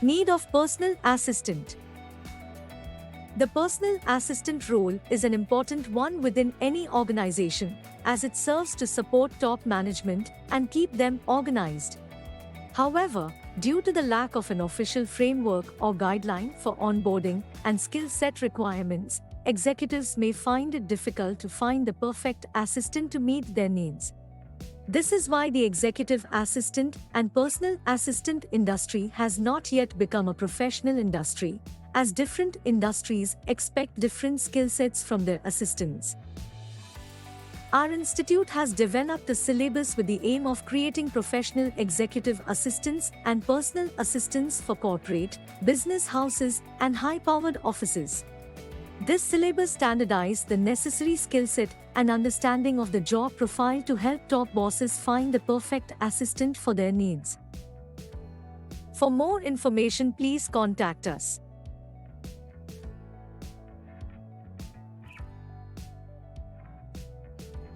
Need of personal assistant. The personal assistant role is an important one within any organization, as it serves to support top management and keep them organized. However, due to the lack of an official framework or guideline for onboarding and skill set requirements, executives may find it difficult to find the perfect assistant to meet their needs. This is why the executive assistant and personal assistant industry has not yet become a professional industry, as different industries expect different skill sets from their assistants. Our institute has developed a syllabus with the aim of creating professional executive assistants and personal assistants for corporate, business houses, and high-powered offices. This syllabus standardizes the necessary skill set and understanding of the job profile to help top bosses find the perfect assistant for their needs. For more information, please contact us.